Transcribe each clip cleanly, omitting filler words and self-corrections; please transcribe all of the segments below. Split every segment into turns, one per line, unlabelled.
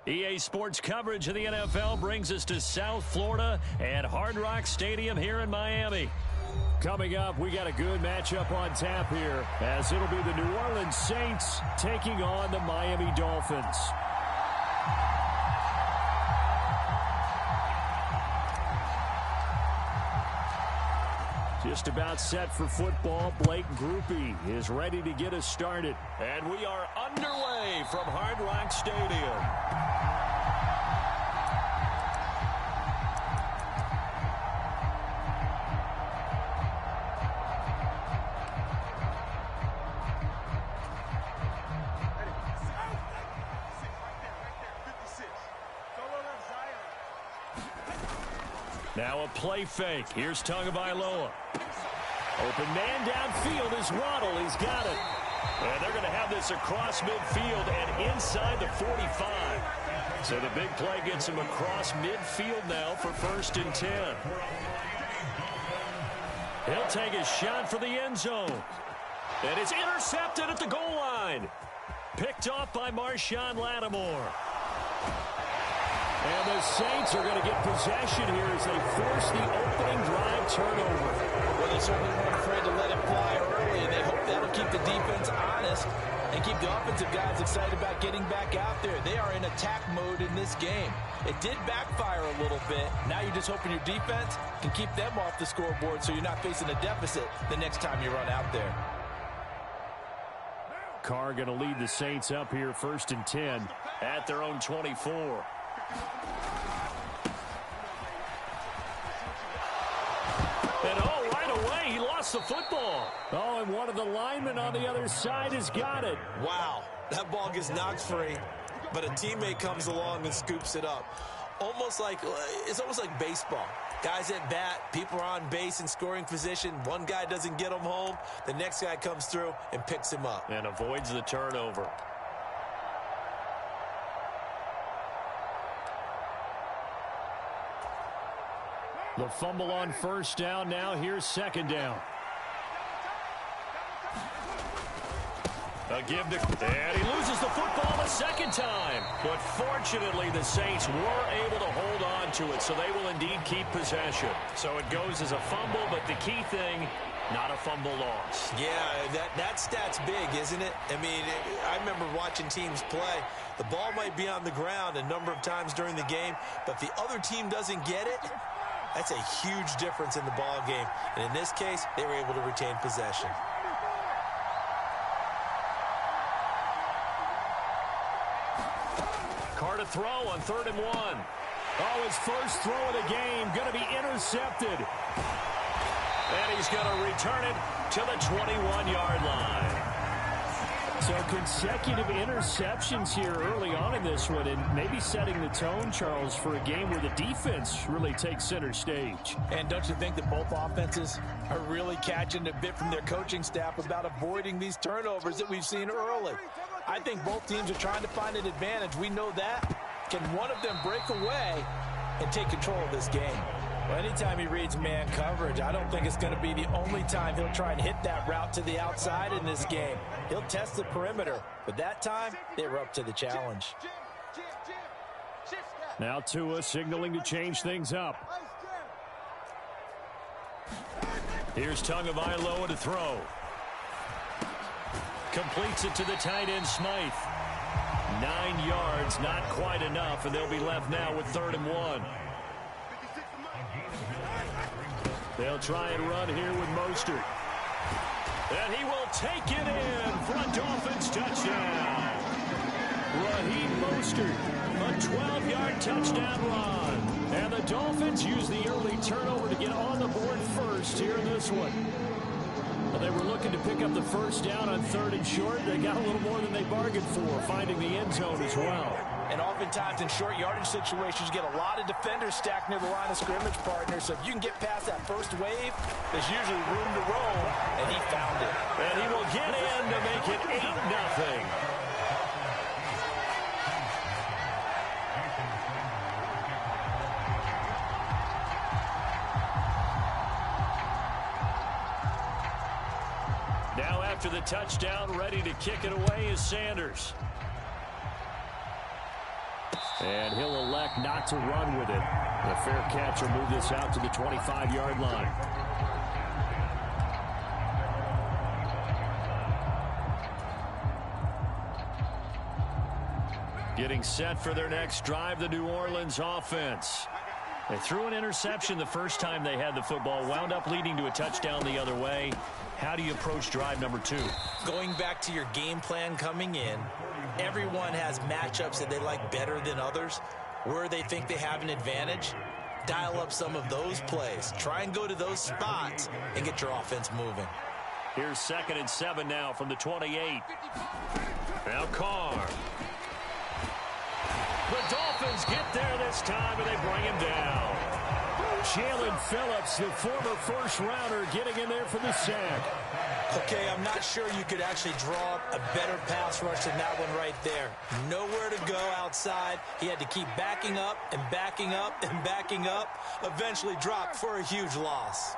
EA Sports coverage of the NFL brings us to South Florida at Hard Rock Stadium here in Miami. Coming up, we got a good matchup on tap here, as it'll be the New Orleans Saints taking on the Miami Dolphins. Just about set for football. Blake Groupie is ready to get us started. And we are underway from Hard Rock Stadium. Now a play fake. Here's Tagovailoa. Open man downfield is Waddle. He's got it. And they're going to have this across midfield and inside the 45. So the big play gets him across midfield now for 1st and 10. He'll take a shot for the end zone. And it's intercepted at the goal line. Picked off by Marshawn Lattimore. And the Saints are going to get possession here as they force the opening drive turnover.
Well, they certainly weren't afraid to let it fly early, and they hope that'll keep the defense honest and keep the offensive guys excited about getting back out there. They are in attack mode in this game. It did backfire a little bit. Now you're just hoping your defense can keep them off the scoreboard so you're not facing a deficit the next time you run out there.
Carr going to lead the Saints up here 1st and 10 at their own 24. And right away, he lost the football. And one of the linemen on the other side has got it.
Wow, that ball gets knocked free, but a teammate comes along and scoops it up. It's almost like baseball. Guys at bat, people are on base in scoring position. One guy doesn't get him home. The next guy comes through and picks him up.
And avoids the turnover. The fumble on 1st down. Now here's 2nd down. A give to, and he loses the football a 2nd time. But fortunately, the Saints were able to hold on to it, so they will indeed keep possession. So it goes as a fumble, but the key thing, not a fumble loss.
Yeah, that stat's big, isn't it? I mean, I remember watching teams play. The ball might be on the ground a number of times during the game, but if the other team doesn't get it, that's a huge difference in the ball game. And in this case, they were able to retain possession.
Carr to throw on 3rd and 1. His first throw of the game going to be intercepted. And he's going to return it to the 21-yard line. So consecutive interceptions here early on in this one, and maybe setting the tone, Charles, for a game where the defense really takes center stage.
And don't you think that both offenses are really catching a bit from their coaching staff about avoiding these turnovers that we've seen early? I think both teams are trying to find an advantage. We know that. Can one of them break away and take control of this game? Well, anytime he reads man coverage, I don't think it's going to be the only time he'll try and hit that route to the outside in this game. He'll test the perimeter, but that time, they were up to the challenge.
Now Tua signaling to change things up. Here's Tagovailoa to throw. Completes it to the tight end, Smythe. 9 yards, not quite enough, and they'll be left now with 3rd and 1. They'll try and run here with Mostert. And he will take it in for a Dolphins touchdown. Raheem Mostert, a 12-yard touchdown run. And the Dolphins use the early turnover to get on the board first here in this one. Well, they were looking to pick up the 1st down on 3rd and short. They got a little more than they bargained for, finding the end zone as well.
And oftentimes in short yardage situations, you get a lot of defenders stacked near the line of scrimmage, partner. So if you can get past that first wave, there's usually room to roam, and he found it.
And he will get in to make it 8-0. Now after the touchdown, ready to kick it away is Sanders. And he'll elect not to run with it. The fair catch will move this out to the 25-yard line. Getting set for their next drive, the New Orleans offense. They threw an interception the first time they had the football, wound up leading to a touchdown the other way. How do you approach drive number 2?
Going back to your game plan coming in, everyone has matchups that they like better than others. Where they think they have an advantage, dial up some of those plays. Try and go to those spots and get your offense moving.
Here's 2nd and 7 now from the 28. Now Carr. The Dolphins get there this time, and they bring him down. Jalen Phillips, the former first-rounder, getting in there for the sack.
Okay, I'm not sure you could actually draw a better pass rush than that one right there. Nowhere to go outside. He had to keep backing up and backing up and backing up. Eventually dropped for a huge loss.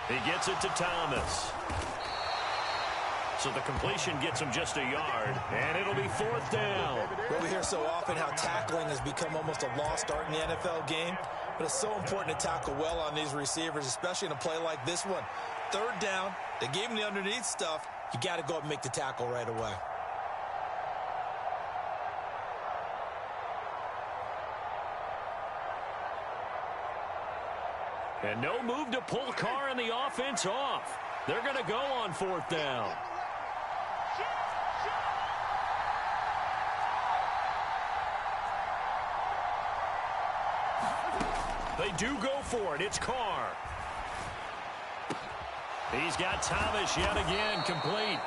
He gets it to Thomas. So the completion gets him just a yard, and it'll be 4th down.
Well, we hear so often how tackling has become almost a lost art in the NFL game, but it's so important to tackle well on these receivers, especially in a play like this one. 3rd down, they gave him the underneath stuff. You got to go up and make the tackle right away.
And no move to pull Carr and the offense off. They're going to go on 4th down. They do go for it. It's Carr. He's got Thomas yet again complete.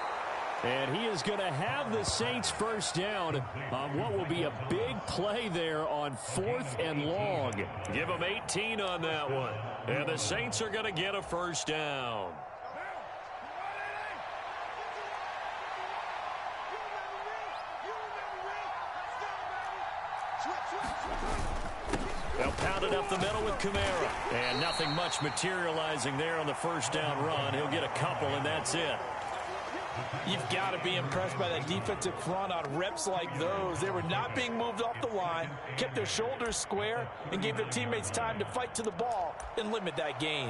And he is going to have the Saints first down on what will be a big play there on 4th and long. Give them 18 on that one. And the Saints are going to get a first down. They'll pound it up the middle with Kamara. And nothing much materializing there on the first down run. He'll get a couple, and that's it.
You've got to be impressed by that defensive front on reps like those. They were not being moved off the line, kept their shoulders square, and gave their teammates time to fight to the ball and limit that gain.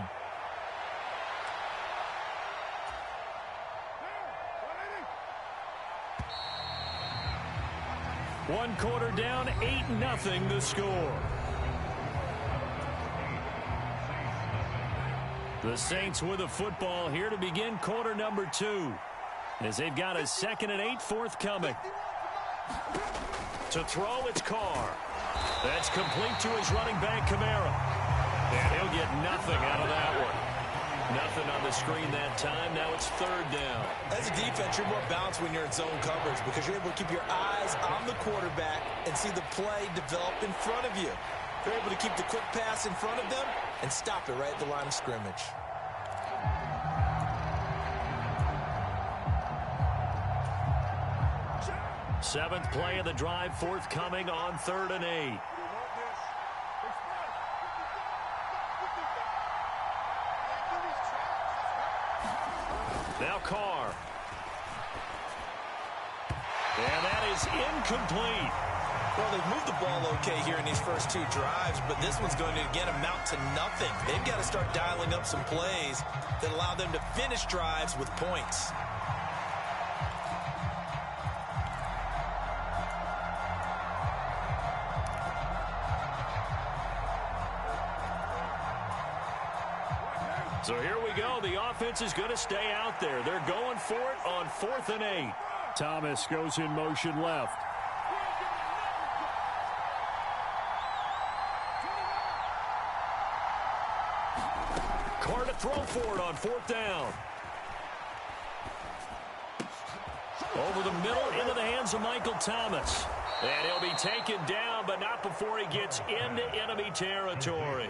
One quarter down, 8-0 the score. The Saints with the football here to begin quarter number 2. As they've got a 2nd and 8 forthcoming. To throw, it's Carr. That's complete to his running back, Kamara. And he'll get nothing out of that one. Nothing on the screen that time. Now it's 3rd down.
As a defense, you're more balanced when you're in zone coverage because you're able to keep your eyes on the quarterback and see the play develop in front of you. You're able to keep the quick pass in front of them and stop it right at the line of scrimmage.
Seventh play of the drive forthcoming on 3rd and 8. Now Carr. And that is incomplete.
Well, they've moved the ball okay here in these first 2 drives, but this one's going to, again, amount to nothing. They've got to start dialing up some plays that allow them to finish drives with points.
So here we go. The offense is going to stay out there. They're going for it on 4th and 8. Thomas goes in motion left. Carr to throw for it on 4th down. Over the middle into the hands of Michael Thomas. And he'll be taken down, but not before he gets into enemy territory.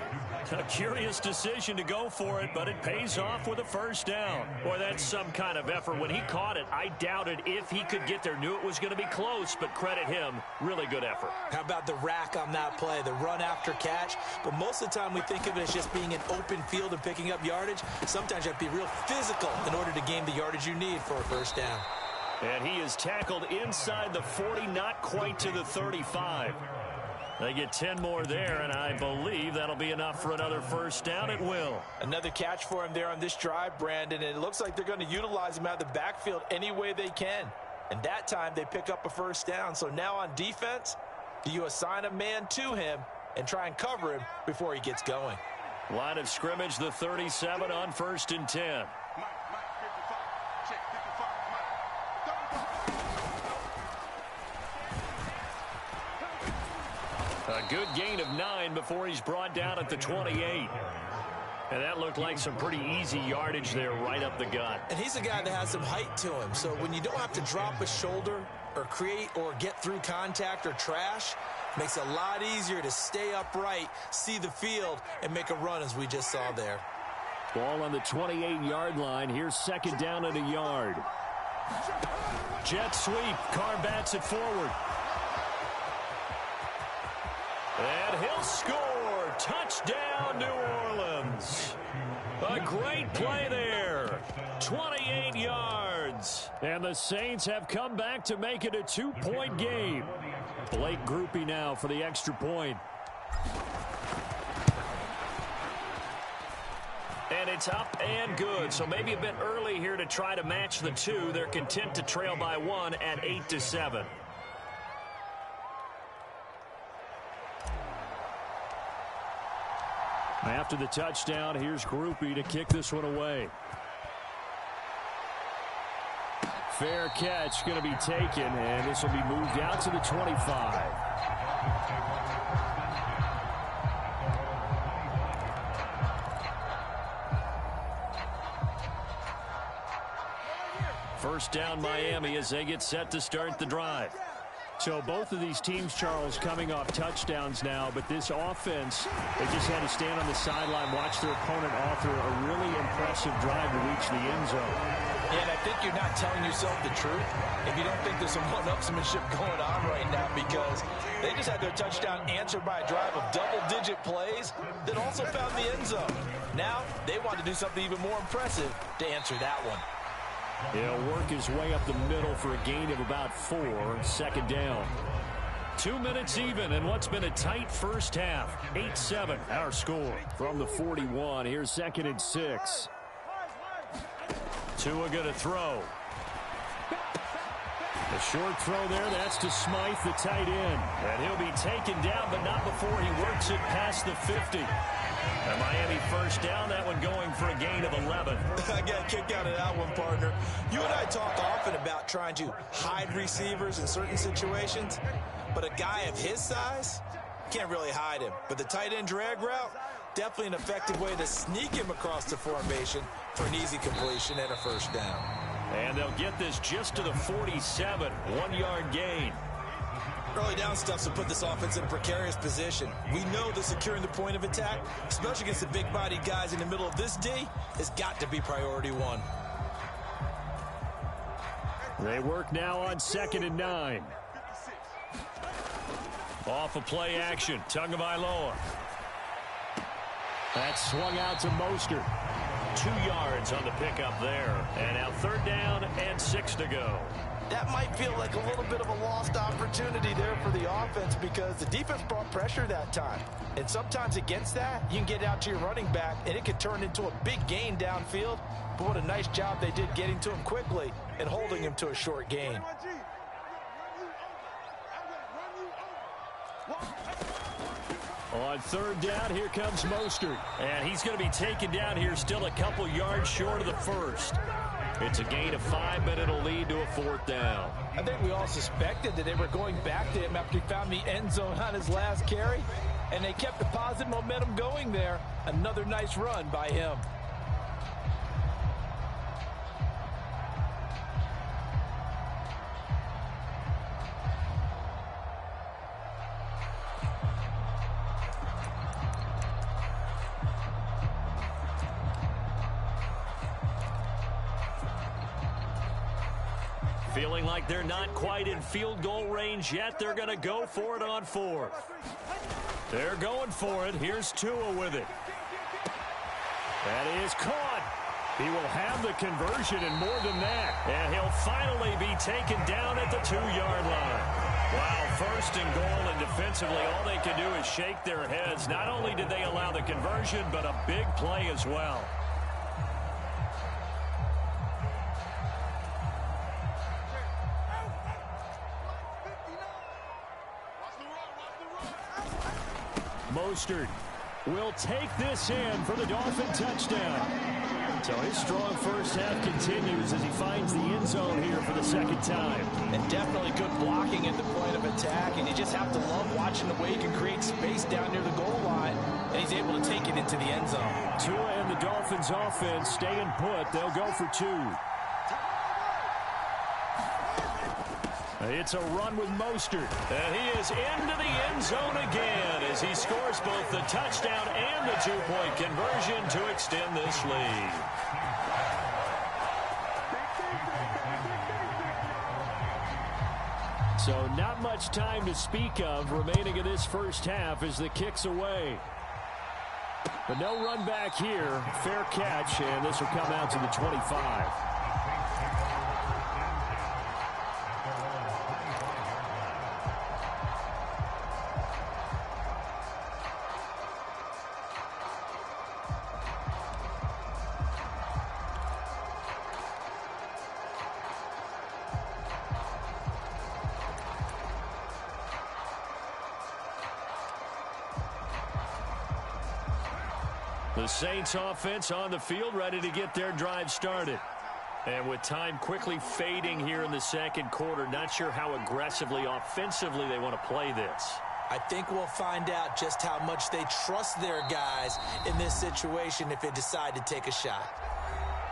A curious decision to go for it, but it pays off with a first down. Boy, that's some kind of effort. When he caught it, I doubted if he could get there. Knew it was going to be close, but credit him. Really good effort.
How about the rack on that play, the run after catch? But most of the time we think of it as just being an open field and picking up yardage. Sometimes you have to be real physical in order to gain the yardage you need for a first down.
And he is tackled inside the 40, not quite to the 35. They get 10 more there, and I believe that'll be enough for another first down. It will.
Another catch for him there on this drive, Brandon, and it looks like they're going to utilize him out of the backfield any way they can. And that time they pick up a first down. So now on defense, do you assign a man to him and try and cover him before he gets going?
Line of scrimmage, the 37 on 1st and 10. A good gain of 9 before he's brought down at the 28. And that looked like some pretty easy yardage there right up the gut.
And he's a guy that has some height to him. So when you don't have to drop a shoulder or create or get through contact or trash, makes it a lot easier to stay upright, see the field, and make a run as we just saw there.
Ball on the 28-yard line. Here's 2nd down and a yard. Jet sweep. Carr bats it forward. And he'll score. Touchdown, New Orleans. A great play there. 28 yards. And the Saints have come back to make it a 2-point game. Blake Groupie now for the extra point. And it's up and good. So maybe a bit early here to try to match the 2. They're content to trail by 1 at 8-7. After the touchdown, here's Groupie to kick this one away. Fair catch going to be taken, and this will be moved out to the 25. First down, Miami, as they get set to start the drive. So both of these teams, Charles, coming off touchdowns now, but this offense, they just had to stand on the sideline, watch their opponent author a really impressive drive to reach the end zone.
And I think you're not telling yourself the truth if you don't think there's some one-upsmanship going on right now, because they just had their touchdown answered by a drive of double-digit plays that also found the end zone. Now they want to do something even more impressive to answer that one.
He'll work his way up the middle for a gain of about 4. 2nd down. 2 minutes even in what's been a tight first half. 8-7 our score from the 41. Here's 2nd and 6. Tua going to throw. A short throw there. That's to Smythe, the tight end. And he'll be taken down, but not before he works it past the 50. And Miami first down, that one going for a gain of 11.
I got a kick out of that one, partner. You and I talk often about trying to hide receivers in certain situations, but a guy of his size can't really hide him. But the tight end drag route, definitely an effective way to sneak him across the formation for an easy completion and a first down.
And they'll get this just to the 47, 1-yard gain.
Early down stuff to put this offense in a precarious position. We know that securing the point of attack, especially against the big-bodied guys in the middle of this D, has got to be priority 1.
They work now on 2nd and 9. Off of play action, Tagovailoa. That's swung out to Mostert. 2 yards on the pickup there. And now 3rd down and 6 to go.
That might feel like a little bit of a lost opportunity there for the offense, because the defense brought pressure that time. And sometimes against that, you can get out to your running back, and it could turn into a big gain downfield. But what a nice job they did getting to him quickly and holding him to a short gain.
On 3rd down, here comes Mostert. And he's going to be taken down here, still a couple yards short of the first. It's a gain of 5, but it'll lead to a 4th down.
I think we all suspected that they were going back to him after he found the end zone on his last carry, and they kept the positive momentum going there. Another nice run by him.
Feeling like they're not quite in field goal range yet. They're going to go for it on 4th. They're going for it. Here's Tua with it. That is caught. He will have the conversion and more than that. And he'll finally be taken down at the 2-yard line. Wow, first and goal, and defensively all they can do is shake their heads. Not only did they allow the conversion, but a big play as well. Mostert will take this in for the Dolphin touchdown. So his strong first half continues as he finds the end zone here for the second time.
And definitely good blocking at the point of attack, and you just have to love watching the way he can create space down near the goal line, and he's able to take it into the end zone.
Tua and the Dolphins offense staying put. They'll go for 2. It's a run with Mostert. And he is into the end zone again as he scores both the touchdown and the 2-point conversion to extend this lead. So not much time to speak of remaining in this first half as the kick's away. But no run back here. Fair catch, and this will come out to the 25. The Saints offense on the field, ready to get their drive started. And with time quickly fading here in the second quarter, not sure how aggressively, offensively they want to play this.
I think we'll find out just how much they trust their guys in this situation if they decide to take a shot.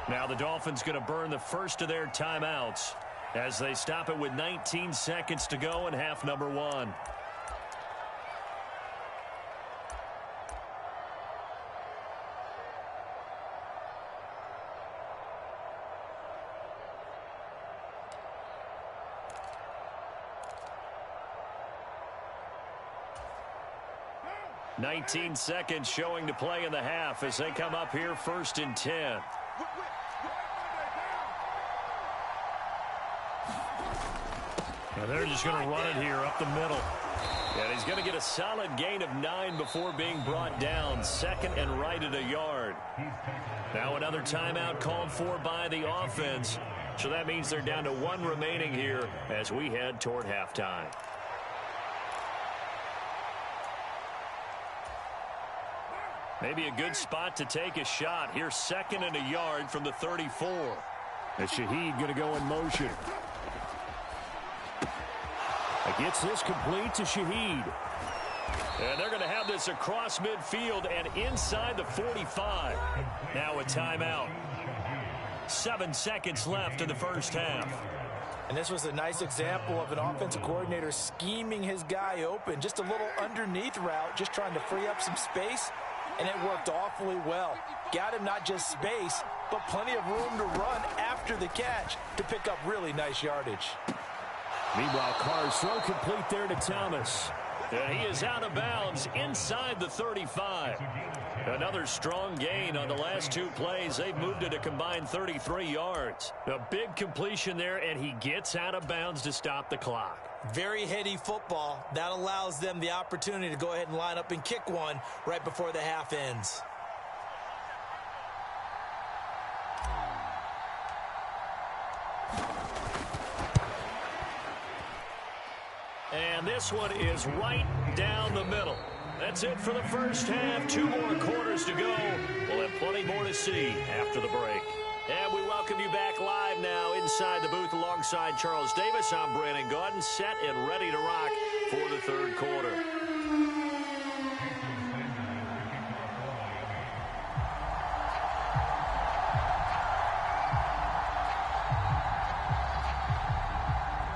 Now the Dolphins going to burn the first of their timeouts as they stop it with 19 seconds to go in half number 1. "19 seconds showing to play in the half as they come up here 1st and 10. And they're just going to run it here up the middle. And he's going to get a solid gain of 9 before being brought down. Second and right at a yard. Now another timeout called for by the offense. So that means they're down to 1 remaining here as we head toward halftime. Maybe a good spot to take a shot. Here's 2nd and a yard from the 34. And Shaheed going to go in motion. He gets this complete to Shaheed. And they're going to have this across midfield and inside the 45. Now a timeout. 7 seconds left in the first half.
And this was a nice example of an offensive coordinator scheming his guy open. Just a little underneath route, just trying to free up some space. And it worked awfully well. Got him not just space, but plenty of room to run after the catch to pick up really nice yardage.
Meanwhile, Carr's throw complete there to Thomas. And he is out of bounds inside the 35. Another strong gain on the last 2 plays. They've moved it a combined 33 yards. A big completion there, and he gets out of bounds to stop the clock.
Very heady football. That allows them the opportunity to go ahead and line up and kick one right before the half ends.
And this one is right down the middle. That's it for the first half. 2 more quarters to go. We'll have plenty more to see after the break. And we welcome you back live now inside the booth alongside Charles Davis. I'm Brandon Gaudin, set and ready to rock for the third quarter.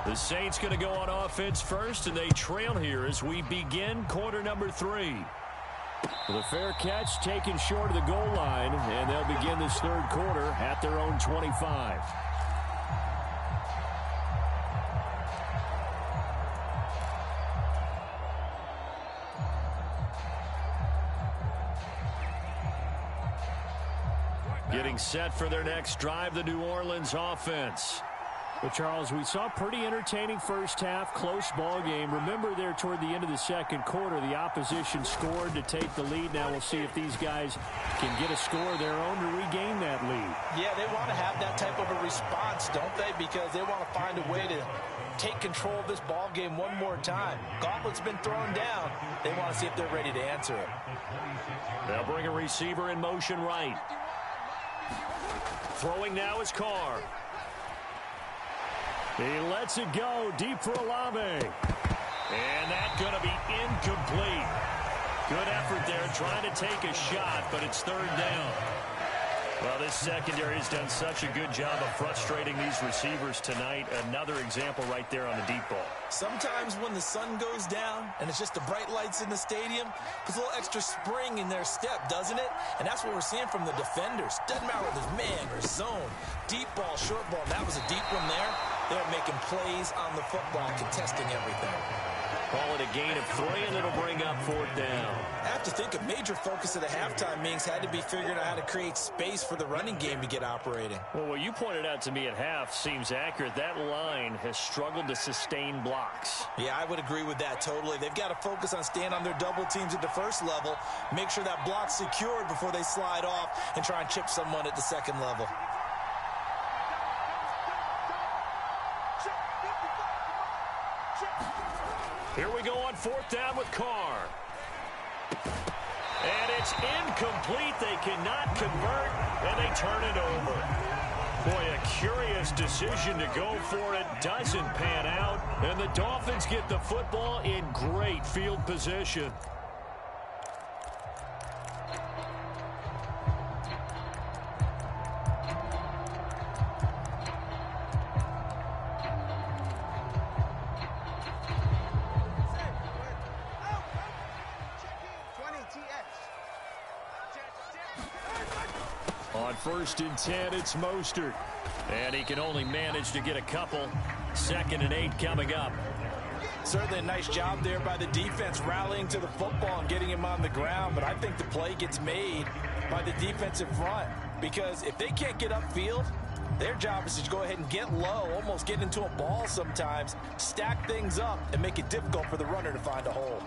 The Saints going to go on offense first, and they trail here as we begin quarter number 3. The fair catch taken short of the goal line, and they'll begin this third quarter at their own 25. Getting set for their next drive, the New Orleans offense.
Well, Charles, we saw a pretty entertaining first half, close ball game. Remember there toward the end of the second quarter, the opposition scored to take the lead. Now we'll see if these guys can get a score of their own to regain that lead.
Yeah, they want to have that type of a response, don't they? Because they want to find a way to take control of this ball game one more time. Gauntlet's been thrown down. They want to see if they're ready to answer it.
They'll bring a receiver in motion right. Throwing now is Carr. He lets it go deep for Olave. And that's going to be incomplete. Good effort there trying to take a shot, but it's third down. Well, this secondary has done such a good job of frustrating these receivers tonight. Another example right there on the deep ball.
Sometimes when the sun goes down and it's just the bright lights in the stadium, there's a little extra spring in their step, doesn't it? And that's what we're seeing from the defenders. Doesn't matter whether it's man or zone, deep ball, short ball. That was a deep one there. They're making plays on the football, contesting everything.
Call it a gain of 3, and it'll bring up fourth down.
I have to think a major focus of the halftime meetings had to be figuring out how to create space for the running game to get operating.
Well, what you pointed out to me at half seems accurate. That line has struggled to sustain blocks.
Yeah, I would agree with that totally. They've got to focus on staying on their double teams at the first level, make sure that block's secured before they slide off and try and chip someone at the second level.
Here we go on fourth down with Carr. And it's incomplete. They cannot convert, and they turn it over. Boy, a curious decision to go for it. Doesn't pan out, and the Dolphins get the football in great field position. On 1st and 10, it's Mostert. And he can only manage to get a couple. 2nd and 8 coming up.
Certainly a nice job there by the defense rallying to the football and getting him on the ground. But I think the play gets made by the defensive front. Because if they can't get upfield, their job is to go ahead and get low, almost get into a ball sometimes, stack things up, and make it difficult for the runner to find a hole.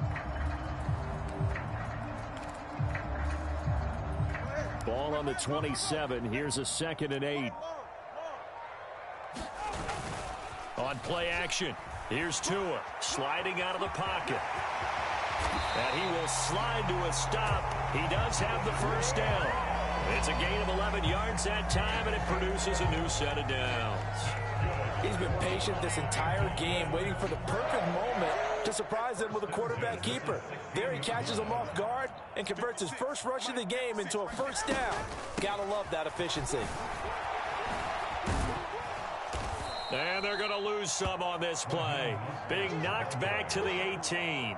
Ball on the 27. Here's a 2nd and 8. On play action, here's Tua sliding out of the pocket. And he will slide to a stop. He does have the first down. It's a gain of 11 yards that time, and it produces a new set of downs.
He's been patient this entire game, waiting for the perfect moment to surprise them with a quarterback keeper. There he catches him off guard and converts his first rush of the game into a first down. Gotta love that efficiency.
And they're going to lose some on this play. Being knocked back to the 18.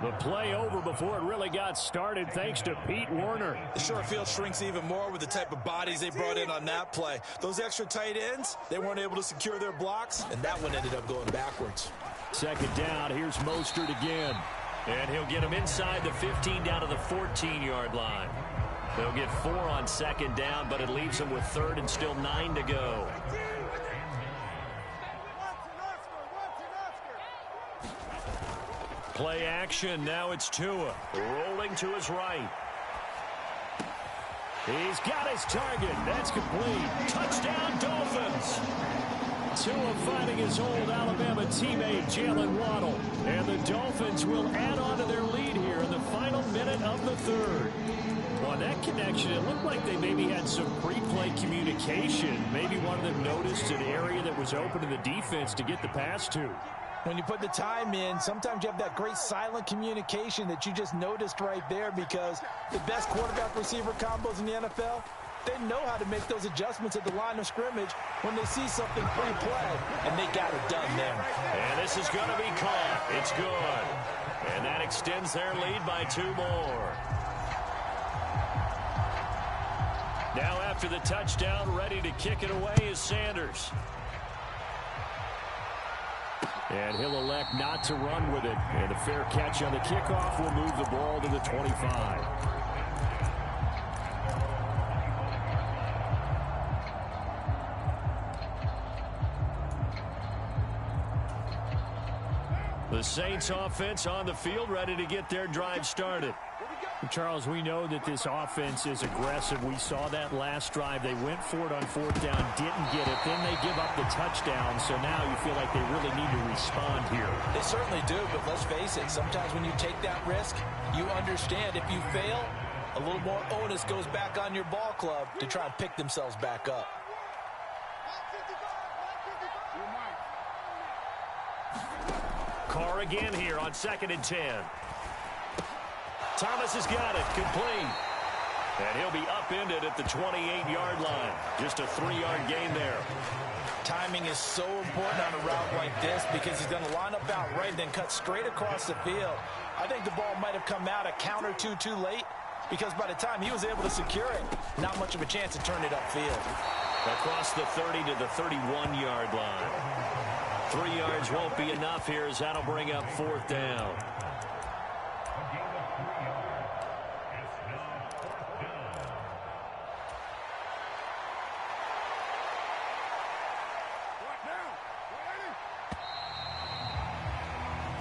The play over before it really got started thanks to Pete Werner.
The short field shrinks even more with the type of bodies they brought in on that play. Those extra tight ends, they weren't able to secure their blocks, and that one ended up going backwards.
2nd down, here's Mostert again. And he'll get him inside the 15 down to the 14-yard line. They'll get 4 on 2nd down, but it leaves them with 3rd and still 9 to go. Play action, now it's Tua, rolling to his right. He's got his target, that's complete. Touchdown, Dolphins! Tua fighting his old Alabama teammate, Jalen Waddle. And the Dolphins will add on to their lead here in the final minute of the 3rd. On that connection, it looked like they maybe had some pre-play communication. Maybe one of them noticed an area that was open to the defense to get the pass to.
When you put the time in, sometimes you have that great silent communication that you just noticed right there, because the best quarterback-receiver combos in the NFL, they know how to make those adjustments at the line of scrimmage when they see something pre-play, and they got it done there.
And this is going to be caught. It's good. And that extends their lead by 2 more. Now after the touchdown, ready to kick it away is Sanders. And he'll elect not to run with it. And a fair catch on the kickoff will move the ball to the 25. The Saints offense on the field, ready to get their drive started.
Charles, we know that this offense is aggressive. We saw that last drive. They went for it on fourth down, didn't get it. Then they give up the touchdown. So now you feel like they really need to respond here.
They certainly do, but let's face it. Sometimes when you take that risk, you understand if you fail, a little more onus goes back on your ball club to try and pick themselves back up.
Carr again here on 2nd and 10. Thomas has got it, complete. And he'll be upended at the 28-yard line. Just a 3-yard gain there.
Timing is so important on a route like this because he's going to line up out right and then cut straight across the field. I think the ball might have come out a count or two too late because by the time he was able to secure it, not much of a chance to turn it upfield.
Across the 30 to the 31-yard line. 3 yards won't be enough here as that'll bring up 4th down.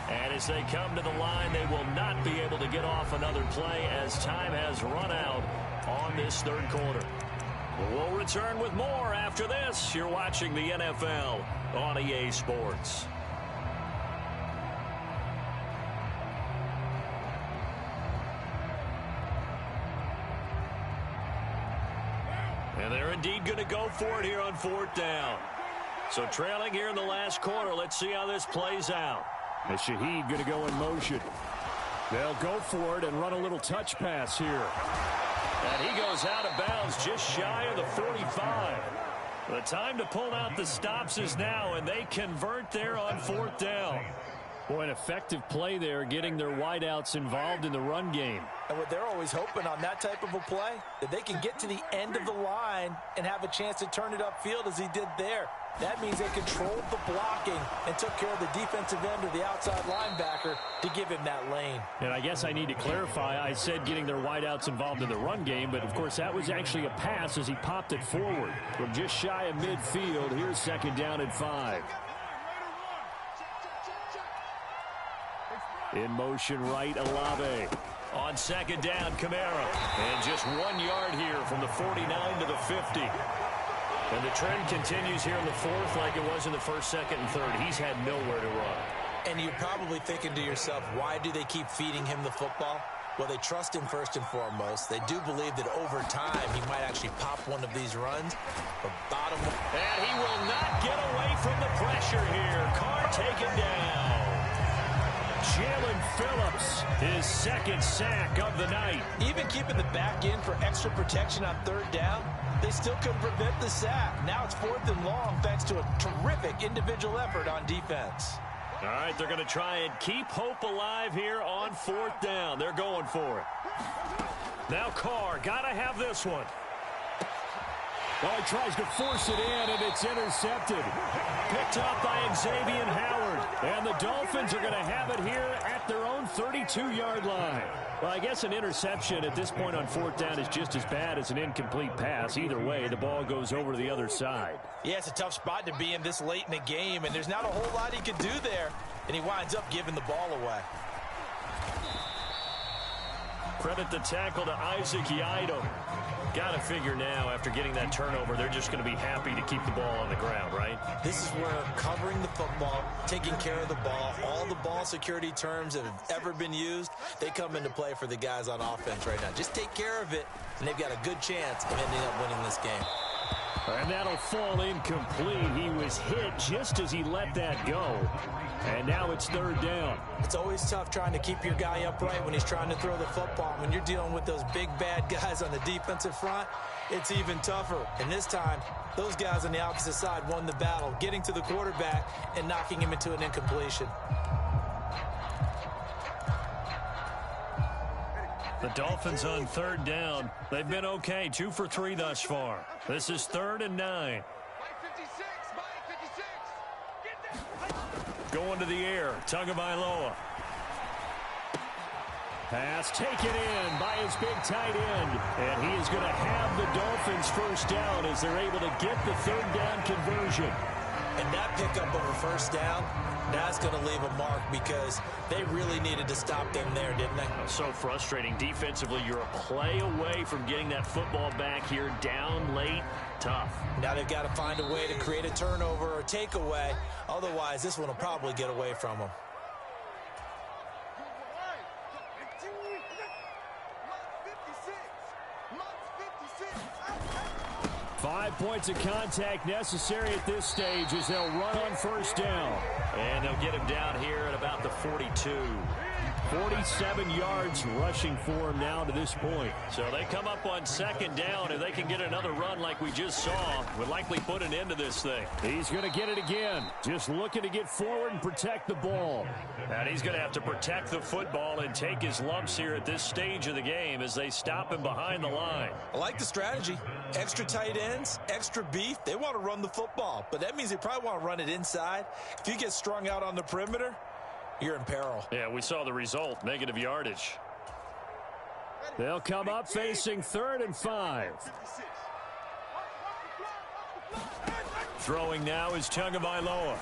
And as they come to the line, they will not be able to get off another play as time has run out on this 3rd quarter. We'll return with more after this. You're watching the NFL on EA Sports. And they're indeed going to go for it here on 4th down. So trailing here in the last quarter, let's see how this plays out.
And Shaheed going to go in motion. They'll go for it and run a little touch pass here.
And he goes out of bounds just shy of the 45. The time to pull out the stops is now, and they convert there on 4th down.
Boy, an effective play there, getting their wideouts involved in the run game.
And what they're always hoping on that type of a play, that they can get to the end of the line and have a chance to turn it upfield as he did there. That means they controlled the blocking and took care of the defensive end or the outside linebacker to give him that lane.
And I guess I need to clarify, I said getting their wideouts involved in the run game, but of course that was actually a pass as he popped it forward. From just shy of midfield, here's 2nd down and 5. In motion right, Olave.
On 2nd down, Kamara. And just 1 yard here from the 49 to the 50. And the trend continues here in the 4th like it was in the 1st, 2nd, and 3rd. He's had nowhere to run.
And you're probably thinking to yourself, why do they keep feeding him the football? Well, they trust him first and foremost. They do believe that over time he might actually pop one of these runs. But bottom line.
And he will not get away from the pressure here. Carr taken down. Jalen Phillips, his 2nd sack of the night.
Even keeping the back end for extra protection on 3rd down, they still couldn't prevent the sack. Now it's 4th and long thanks to a terrific individual effort on defense.
All right, they're going to try and keep hope alive here on 4th down. They're going for it. Now Carr, got to have this one.
Well, he tries to force it in, and it's intercepted.
Picked up by Xavier Howard.
And the Dolphins are going to have it here at their own 32-yard line. Well, I guess an interception at this point on 4th down is just as bad as an incomplete pass. Either way, the ball goes over to the other side.
Yeah, it's a tough spot to be in this late in the game, and there's not a whole lot he could do there, and he winds up giving the ball away.
Credit the tackle to Isaac Yiadom. Got to figure now, after getting that turnover, they're just going to be happy to keep the ball on the ground, right?
This is where covering the football, taking care of the ball, all the ball security terms that have ever been used, they come into play for the guys on offense right now. Just take care of it, and they've got a good chance of ending up winning this game.
And that'll fall incomplete. He was hit just as he let that go. And now it's 3rd down.
It's always tough trying to keep your guy upright when he's trying to throw the football. When you're dealing with those big, bad guys on the defensive front, it's even tougher. And this time, those guys on the opposite side won the battle, getting to the quarterback and knocking him into an incompletion.
The Dolphins on 3rd down. They've been okay, 2 for 3 thus far. This is 3rd and 9. Going to the air, Tagovailoa.
Pass taken in by his big tight end. And he is going to have the Dolphins 1st down as they're able to get the 3rd down conversion.
And that pickup of a first down, that's going to leave a mark because they really needed to stop them there, didn't they?
So frustrating. Defensively, you're a play away from getting that football back here down late. Tough.
Now they've got to find a way to create a turnover or takeaway. Otherwise, this one will probably get away from them.
5 points of contact necessary at this stage as they'll run on first down.
And they'll get him down here at about the 42.
47 yards rushing for him now to this point.
So they come up on second down. If they can get another run like we just saw, would likely put an end to this thing.
He's going to get it again. Just looking to get forward and protect the ball.
And he's going to have to protect the football and take his lumps here at this stage of the game as they stop him behind the line.
I like the strategy. Extra tight ends, extra beef. They want to run the football, but that means they probably want to run it inside. If you get strung out on the perimeter, you're in peril.
Yeah, we saw the result, negative yardage.
They'll come up facing 3rd and 5.
Throwing now is Tagovailoa.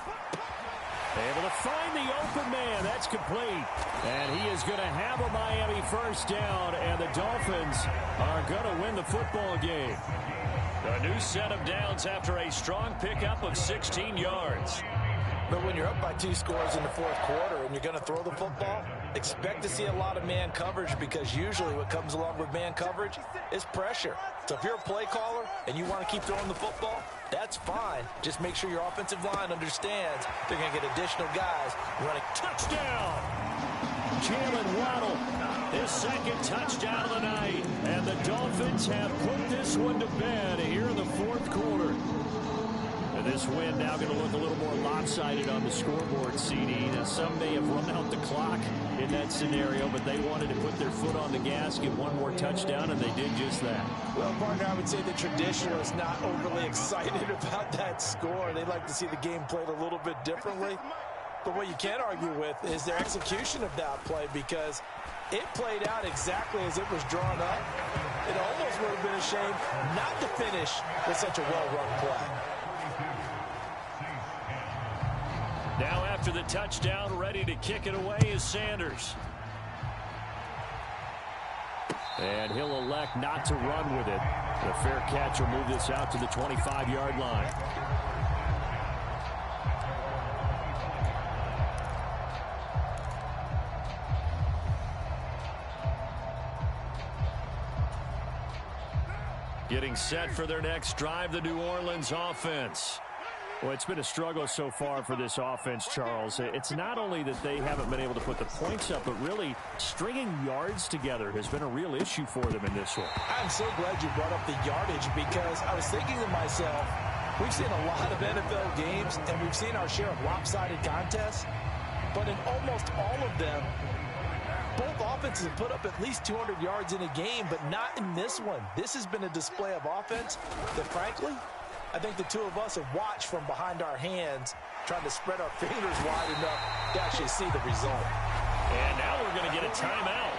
Able to find the open man. That's complete. And he is going to have a Miami first down, and the Dolphins are going to win the football game.
A new set of downs after a strong pickup of 16 yards.
But when you're up by 2 scores in the 4th quarter and you're going to throw the football, expect to see a lot of man coverage because usually what comes along with man coverage is pressure. So if you're a play caller and you want to keep throwing the football, that's fine. Just make sure your offensive line understands they're going to get additional guys running.
Touchdown! Jalen Waddle, his 2nd touchdown of the night. And the Dolphins have put this one to bed here in the 4th quarter. And this win now going to look a little more lopsided on the scoreboard, CD. Now, some may have run out the clock in that scenario, but they wanted to put their foot on the gas, get one more touchdown, and they did just that.
Well, partner, I would say the traditionalists not overly excited about that score. They'd like to see the game played a little bit differently. But what you can't argue with is their execution of that play because it played out exactly as it was drawn up. It almost would have been a shame not to finish with such a well-run play.
Now after the touchdown, ready to kick it away is Sanders.
And he'll elect not to run with it. The fair catch will move this out to the 25-yard line.
Getting set for their next drive, the New Orleans offense.
Well, it's been a struggle so far for this offense, Charles. It's not only that they haven't been able to put the points up, but really stringing yards together has been a real issue for them in this one.
I'm so glad you brought up the yardage because I was thinking to myself, we've seen a lot of NFL games and we've seen our share of lopsided contests, but in almost all of them, both offenses have put up at least 200 yards in a game, but not in this one. This has been a display of offense that, frankly, I think the two of us have watched from behind our hands, trying to spread our fingers wide enough to actually see the result.
And now we're going to get a timeout.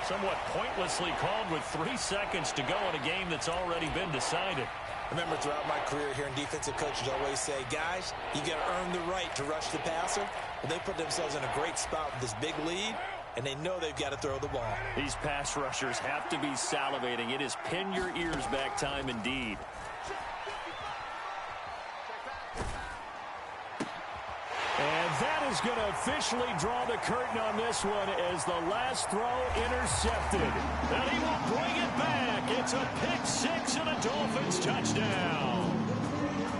Somewhat pointlessly called with 3 seconds to go in a game that's already been decided.
Remember, throughout my career here in defensive coaches always say, guys, you got to earn the right to rush the passer. Well, they put themselves in a great spot with this big lead, and they know they've got to throw the ball.
These pass rushers have to be salivating. It is pin your ears back time indeed.
And that is going to officially draw the curtain on this one as the last throw intercepted.
And he will bring it back. It's a pick-6 and a Dolphins touchdown.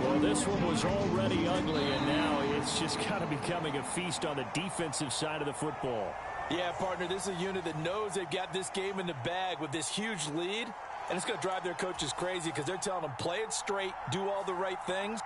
Well, this one was already ugly, and now it's just kind of becoming a feast on the defensive side of the football.
Yeah, partner, this is a unit that knows they've got this game in the bag with this huge lead, and it's going to drive their coaches crazy because they're telling them play it straight, do all the right things,